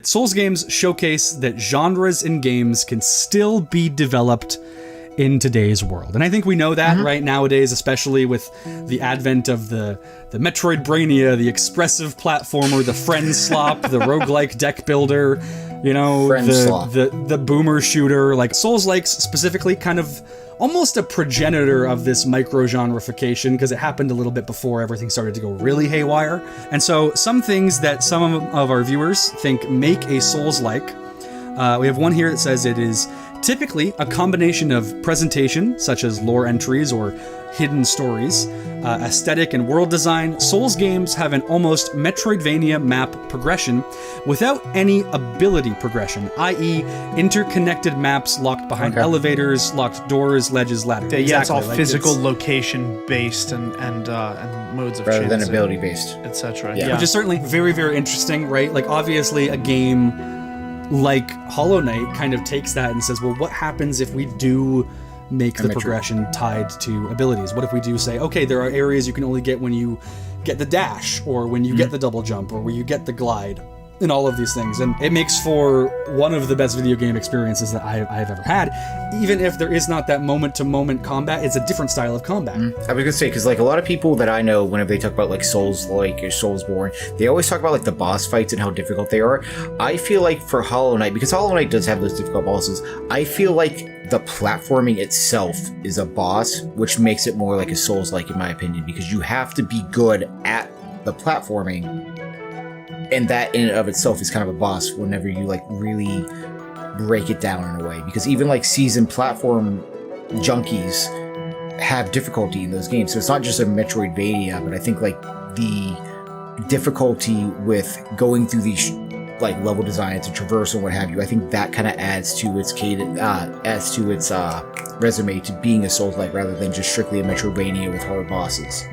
Souls games showcase that genres in games can still be developed in today's world. And I think we know that right nowadays, especially with the advent of the Metroidvania, the expressive platformer, the friend slop, the roguelike deck builder, you know, the boomer shooter. Like Souls-likes specifically kind of almost a progenitor of this micro-genreification, because it happened a little bit before everything started to go really haywire. And so some things that some of our viewers think make a Souls-like, we have one here that says it is typically a combination of presentation, such as lore entries or hidden stories, aesthetic and world design. Souls games have an almost Metroidvania map progression without any ability progression, i.e. interconnected maps locked behind elevators, locked doors, ledges, ladders. Yeah, it's all like physical location based and modes of rather than ability based, etc. Yeah. Which is certainly very, very interesting, right? Like obviously a game like Hollow Knight kind of takes that and says, well, what happens if we do make the progression tied to abilities? What if we do say, okay, there are areas you can only get when you get the dash, or when you get the double jump, or when you get the glide, and all of these things. And it makes for one of the best video game experiences that I've ever had. Even if there is not that moment-to-moment combat, it's a different style of combat. I was gonna say, because like a lot of people that I know, whenever they talk about like Souls-like or Soulsborne, they always talk about like the boss fights and how difficult they are. I feel like for Hollow Knight, because Hollow Knight does have those difficult bosses, I feel like the platforming itself is a boss, which makes it more like a Souls-like in my opinion, because you have to be good at the platforming, and that in and of itself is kind of a boss whenever you like really break it down in a way, because even like seasoned platform junkies have difficulty in those games. So it's not just a Metroidvania, but I think like the difficulty with going through these like level designs and traverse and what have you, I think that kind of adds to its resume to being a Souls-like rather than just strictly a Metroidvania with hard bosses.